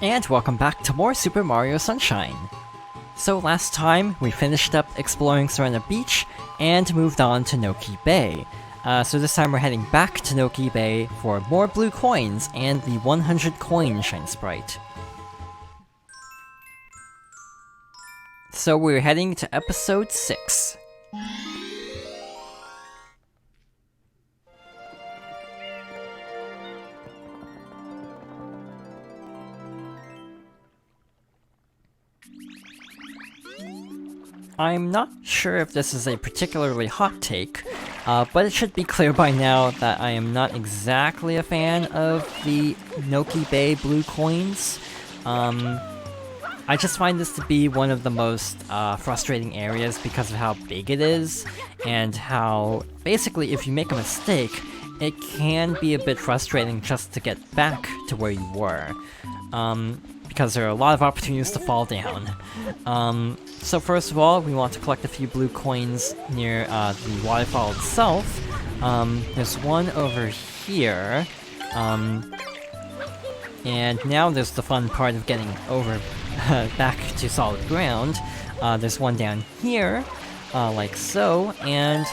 And welcome back to more Super Mario Sunshine! So last time, we finished up exploring Serena Beach and moved on to Noki Bay. So this time we're heading back to Noki Bay for more blue coins and the 100 coin Shine Sprite. So we're heading to episode 6. I'm not sure if this is a particularly hot take, but it should be clear by now that I am not exactly a fan of the Noki Bay blue coins. I just find this to be one of the most frustrating areas because of how big it is, and how, basically, if you make a mistake, it can be a bit frustrating just to get back to where you were. Because there are a lot of opportunities to fall down. So first of all, we want to collect a few blue coins near the waterfall itself. There's one over here. And now there's the fun part of getting over back to solid ground. There's one down here, like so, and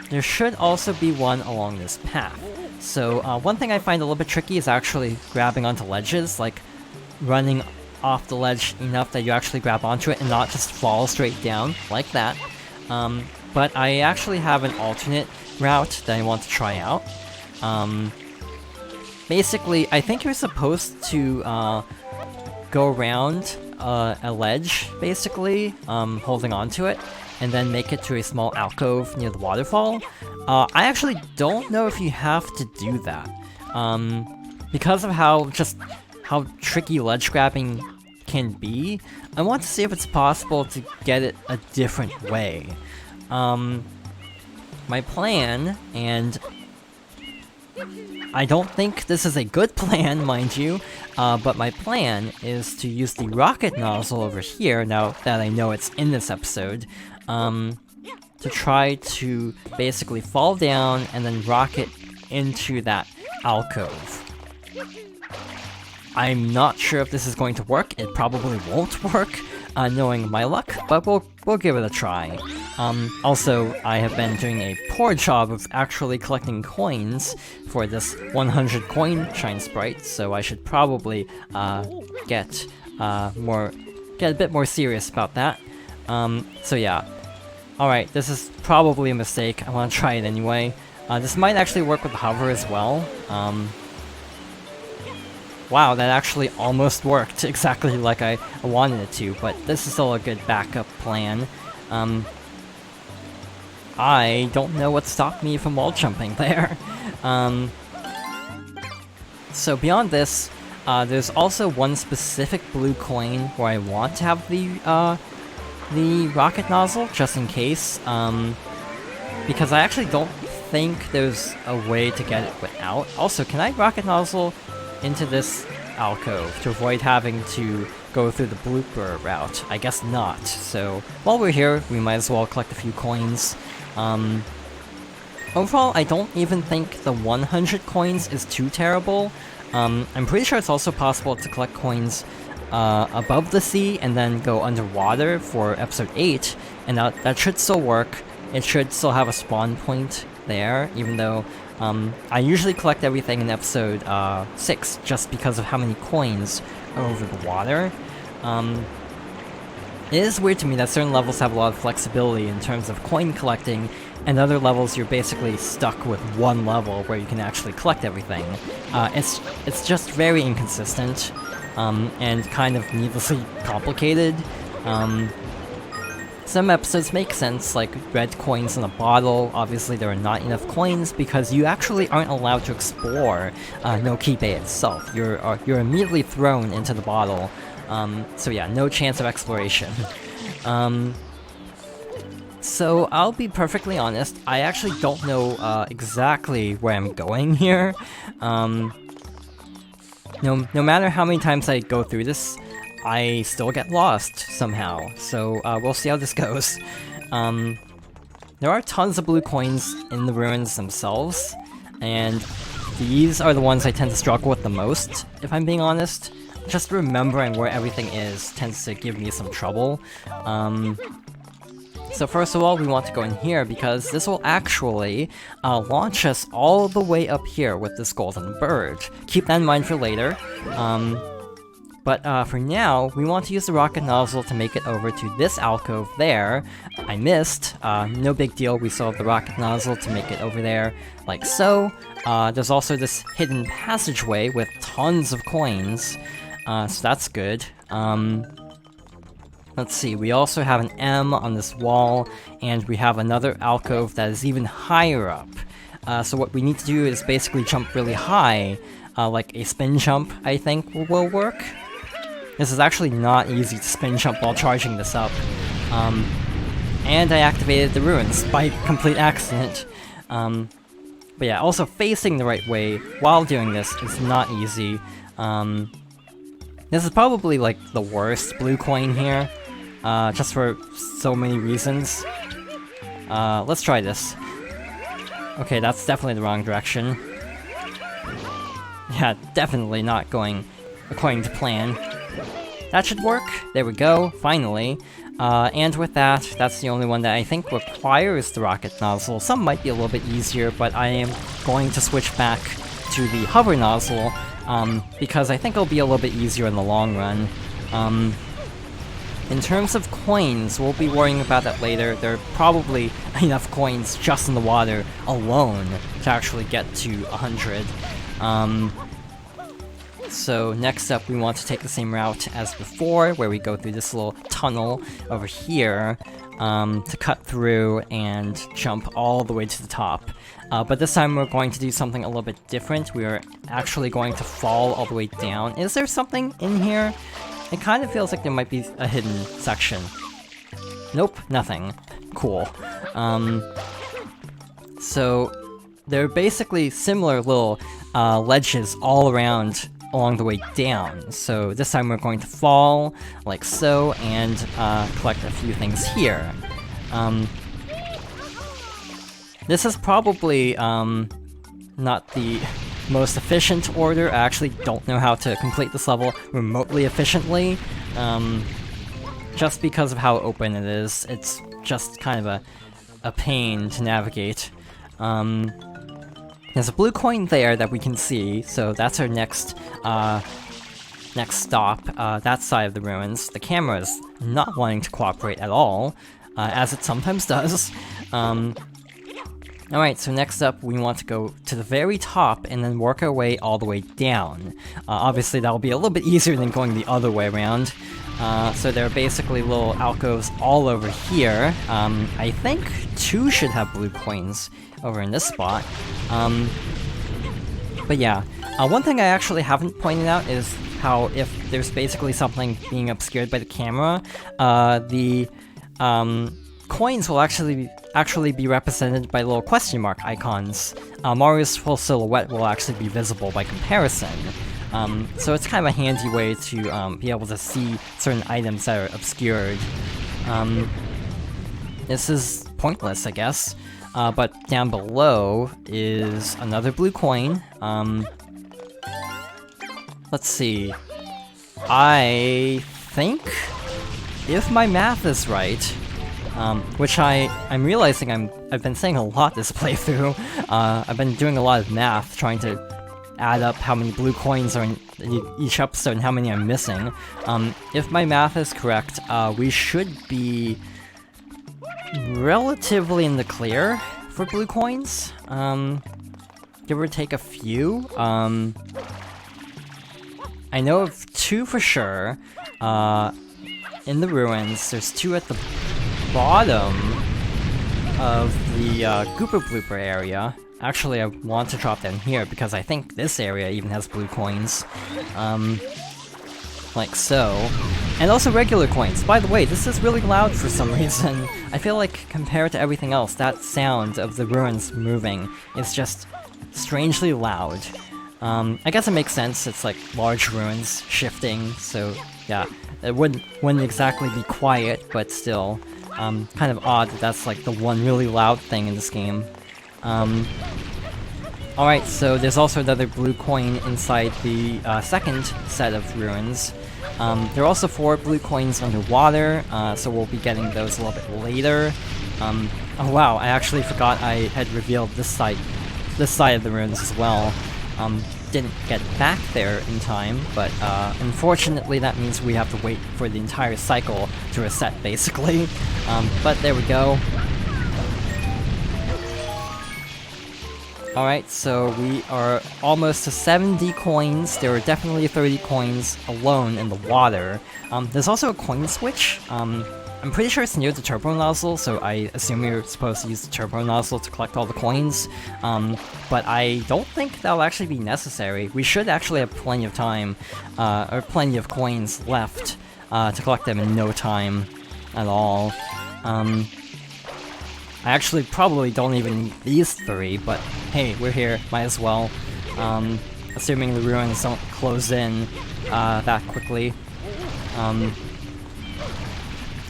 there should also be one along this path. So one thing I find a little bit tricky is actually grabbing onto ledges, like running off the ledge enough that you actually grab onto it and not just fall straight down, like that. But I actually have an alternate route that I want to try out. Basically, I think you're supposed to go around a ledge, basically, holding onto it, and then make it to a small alcove near the waterfall. I actually don't know if you have to do that. Because of how tricky ledge grabbing can be, I want to see if it's possible to get it a different way. My plan, and I don't think this is a good plan, mind you, but my plan is to use the rocket nozzle over here, now that I know it's in this episode, to try to basically fall down and then rocket into that alcove. I'm not sure if this is going to work. It probably won't work, knowing my luck, but we'll give it a try. Also, I have been doing a poor job of actually collecting coins for this 100 coin Shine Sprite, so I should probably get a bit more serious about that. So yeah. Alright, this is probably a mistake. I want to try it anyway. This might actually work with the hover as well. Wow, that actually almost worked exactly like I wanted it to, but this is still a good backup plan. I don't know what stopped me from wall jumping there. So beyond this, there's also one specific blue coin where I want to have the rocket nozzle, just in case, because I actually don't think there's a way to get it without. Also, can I rocket nozzle into this alcove to avoid having to go through the blooper route? I guess not. So while we're here, we might as well collect a few coins. Overall, I don't even think the 100 coins is too terrible. I'm pretty sure it's also possible to collect coins above the sea and then go underwater for episode 8, and that should still work. It should still have a spawn point there, even though I usually collect everything in episode 6, just because of how many coins are over the water. It is weird to me that certain levels have a lot of flexibility in terms of coin collecting, and other levels you're basically stuck with one level where you can actually collect everything. It's just very inconsistent, and kind of needlessly complicated. Some episodes make sense, like red coins in a bottle. Obviously there are not enough coins because you actually aren't allowed to explore Noki Bay itself. You're immediately thrown into the bottle. So yeah, no chance of exploration. So I'll be perfectly honest, I actually don't know exactly where I'm going here. No matter how many times I go through this, I still get lost somehow, so we'll see how this goes. There are tons of blue coins in the ruins themselves, and these are the ones I tend to struggle with the most, if I'm being honest. just remembering where everything is tends to give me some trouble. So first of all, we want to go in here because this will actually launch us all the way up here with this golden bird. Keep that in mind for later. But for now, we want to use the rocket nozzle to make it over to this alcove there. I missed. No big deal, we still have the rocket nozzle to make it over there, like so. There's also this hidden passageway with tons of coins, so that's good. Let's see, we also have an M on this wall, and we have another alcove that is even higher up. So what we need to do is basically jump really high, like a spin jump, I think, will work. This is actually not easy to spin jump while charging this up. And I activated the ruins by complete accident. But yeah, also facing the right way while doing this is not easy. This is probably like the worst blue coin here. Just for so many reasons. Let's try this. Okay, that's definitely the wrong direction. Yeah, definitely not going according to plan. That should work. There we go, finally. And with that, that's the only one that I think requires the rocket nozzle. Some might be a little bit easier, but I am going to switch back to the hover nozzle, because I think it'll be a little bit easier in the long run. In terms of coins, we'll be worrying about that later. There are probably enough coins just in the water alone to actually get to 100. So next up, we want to take the same route as before, where we go through this little tunnel over here, to cut through and jump all the way to the top. But this time we're going to do something a little bit different. We are actually going to fall all the way down. Is there something in here? It kind of feels like there might be a hidden section. Nope, nothing. Cool. So there are basically similar little ledges all around along the way down. So this time we're going to fall, like so, and collect a few things here. This is probably not the most efficient order. I actually don't know how to complete this level remotely efficiently, just because of how open it is. It's just kind of a pain to navigate. There's a blue coin there that we can see, so that's our next stop, that side of the ruins. The camera is not wanting to cooperate at all, as it sometimes does. Alright, so next up we want to go to the very top and then work our way all the way down. Obviously that'll be a little bit easier than going the other way around. So there are basically little alcoves all over here. I think 2 should have blue coins over in this spot. But yeah, one thing I actually haven't pointed out is how if there's basically something being obscured by the camera, the coins will actually be represented by little question mark icons. Mario's full silhouette will actually be visible by comparison. So it's kind of a handy way to be able to see certain items that are obscured. This is pointless, I guess. But down below is another blue coin. Let's see. I think, if my math is right, which I'm realizing I've been saying a lot this playthrough. I've been doing a lot of math, trying to add up how many blue coins are in each episode and how many I'm missing. If my math is correct, we should be relatively in the clear for blue coins. Give or take a few. I know of 2 for sure. In the ruins, there's 2 at the bottom of the Gooper Blooper area. Actually, I want to drop down here because I think this area even has blue coins. Like so. And also regular coins. By the way, this is really loud for some reason. I feel like, compared to everything else, that sound of the ruins moving is just strangely loud. I guess it makes sense, it's like large ruins shifting, so yeah, it wouldn't exactly be quiet, but still, kind of odd that that's like the one really loud thing in this game. Alright, so there's also another blue coin inside the second set of ruins. There are also 4 blue coins underwater, so we'll be getting those a little bit later. Oh wow, I actually forgot I had revealed this side of the ruins as well. Didn't get back there in time, but unfortunately that means we have to wait for the entire cycle to reset, basically. But there we go. Alright, so we are almost to 70 coins. There are definitely 30 coins alone in the water. There's also a coin switch. I'm pretty sure it's near the turbo nozzle, so I assume you're supposed to use the turbo nozzle to collect all the coins. But I don't think that'll actually be necessary. We should actually have plenty of time, or plenty of coins left to collect them in no time at all. I actually probably don't even need these 3, but hey, we're here, might as well. Assuming the ruins don't close in that quickly.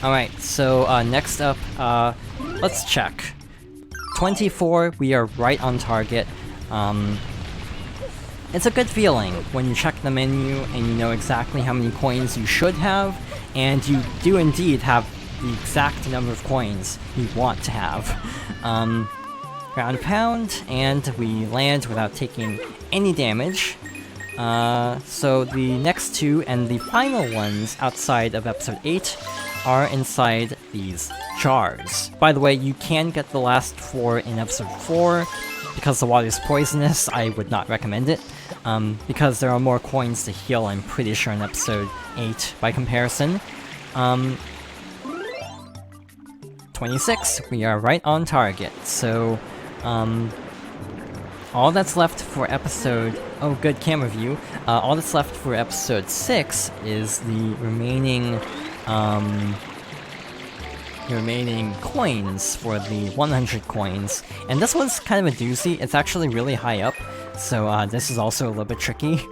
Alright, so next up, let's check. 24, we are right on target. It's a good feeling when you check the menu and you know exactly how many coins you should have, and you do indeed have the exact number of coins you want to have. Ground pound, and we land without taking any damage. So the next 2 and the final ones outside of episode 8 are inside these jars. By the way, you can get the last 4 in episode 4. Because the water is poisonous, I would not recommend it. Because there are more coins to heal, I'm pretty sure, in episode 8 by comparison. 26, we are right on target, so, all that's left for episode... Oh, good camera view. All that's left for episode 6 is the remaining coins for the 100 coins. And this one's kind of a doozy, it's actually really high up, so, this is also a little bit tricky.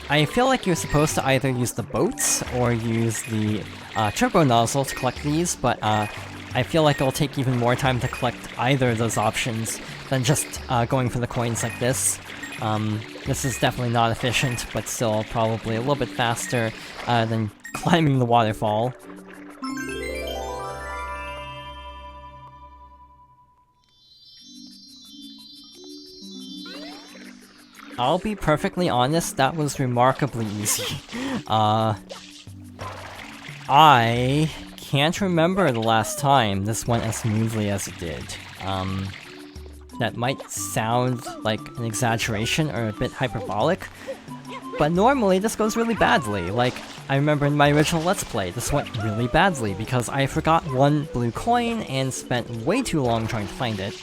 I feel like you're supposed to either use the boats or use the turbo nozzle to collect these, but I feel like it'll take even more time to collect either of those options than just going for the coins like this. This is definitely not efficient, but still probably a little bit faster than climbing the waterfall. I'll be perfectly honest, that was remarkably easy. I can't remember the last time this went as smoothly as it did. That might sound like an exaggeration or a bit hyperbolic, but normally this goes really badly. Like, I remember in my original Let's Play, this went really badly because I forgot 1 blue coin and spent way too long trying to find it,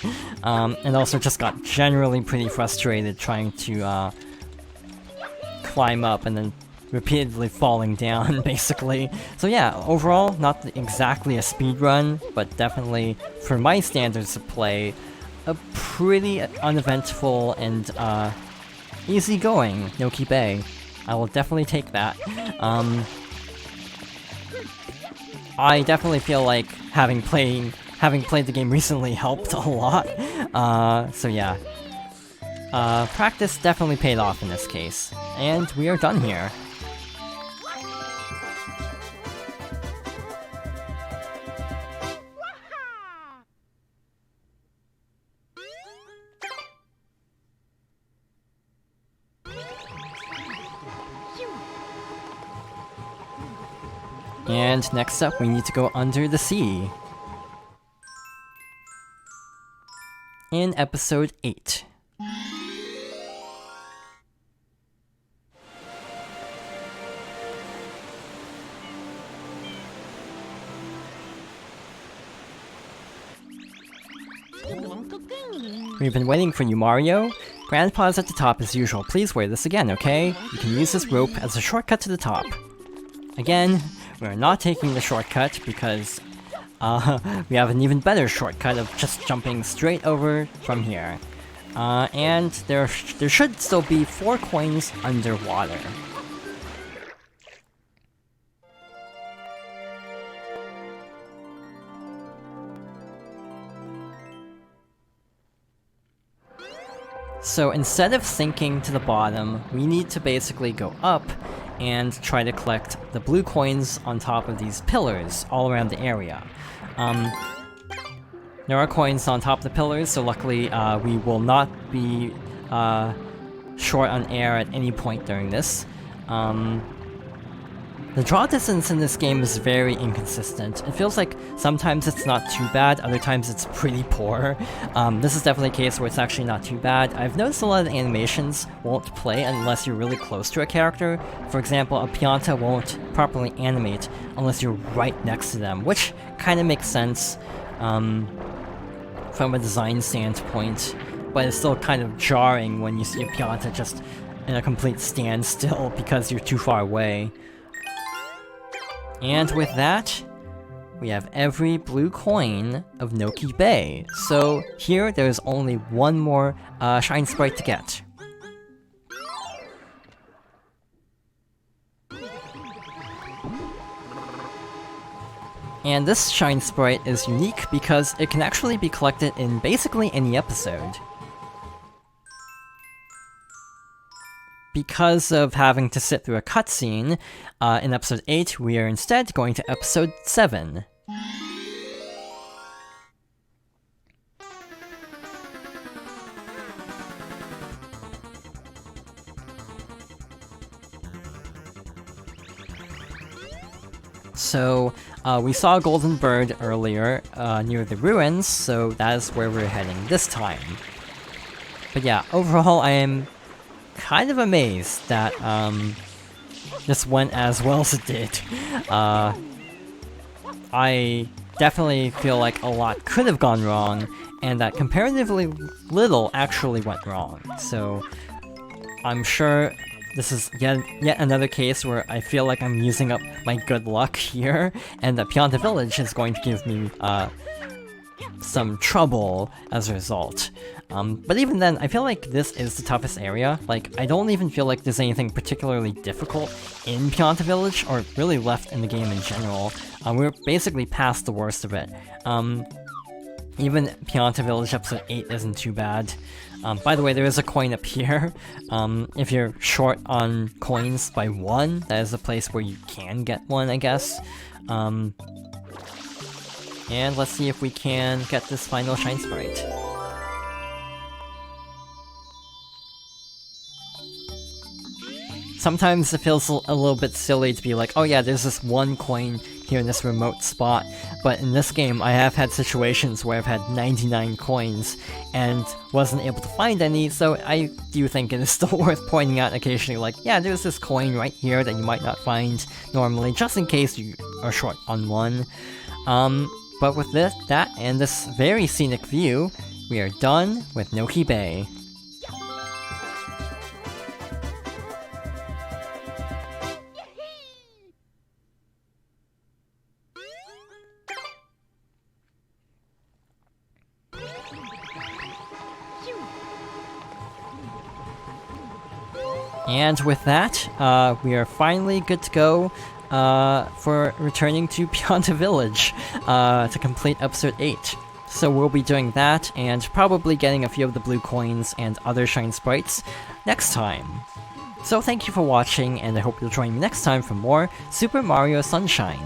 and also just got generally pretty frustrated trying to climb up and then repeatedly falling down, basically. So yeah, overall, not exactly a speedrun, but definitely, for my standards of play, a pretty uneventful and easygoing Noki Bay. I will definitely take that. I definitely feel like having played the game recently helped a lot. So yeah. Practice definitely paid off in this case. And we are done here. And next up, we need to go under the sea. In episode 8. We've been waiting for you, Mario. Grandpa's at the top as usual. Please wear this again, okay? You can use this rope as a shortcut to the top. Again, we're not taking the shortcut because we have an even better shortcut of just jumping straight over from here. And there should still be 4 coins underwater. So instead of sinking to the bottom, we need to basically go up and try to collect the blue coins on top of these pillars all around the area. There are coins on top of the pillars, so luckily we will not be short on air at any point during this. The draw distance in this game is very inconsistent. It feels like sometimes it's not too bad, other times it's pretty poor. This is definitely a case where it's actually not too bad. I've noticed a lot of the animations won't play unless you're really close to a character. For example, a Pianta won't properly animate unless you're right next to them, which kind of makes sense from a design standpoint, but it's still kind of jarring when you see a Pianta just in a complete standstill because you're too far away. And with that, we have every blue coin of Noki Bay. So here, there's only one more Shine Sprite to get. And this Shine Sprite is unique because it can actually be collected in basically any episode. Because of having to sit through a cutscene, in episode 8, we are instead going to episode 7. So, we saw a golden bird earlier, near the ruins, so that is where we're heading this time. But yeah, overall I am kind of amazed that this went as well as it did. I definitely feel like a lot could have gone wrong, and that comparatively little actually went wrong. So I'm sure this is yet another case where I feel like I'm using up my good luck here, and that Pianta Village is going to give me some trouble as a result. But even then, I feel like this is the toughest area. Like, I don't even feel like there's anything particularly difficult in Pianta Village, or really left in the game in general. We're basically past the worst of it. Even Pianta Village episode 8 isn't too bad. By the way, there is a coin up here. If you're short on coins by 1, that is a place where you can get one, I guess. And let's see if we can get this final Shine Sprite. Sometimes it feels a little bit silly to be like, oh yeah, there's this one coin here in this remote spot, but in this game I have had situations where I've had 99 coins and wasn't able to find any, so I do think it is still worth pointing out occasionally, like, yeah, there's this coin right here that you might not find normally, just in case you are short on one. But with that and this very scenic view, we are done with Noki Bay. And with that, we are finally good to go for returning to Pianta Village to complete episode 8. So we'll be doing that, and probably getting a few of the blue coins and other Shine Sprites next time. So thank you for watching, and I hope you'll join me next time for more Super Mario Sunshine.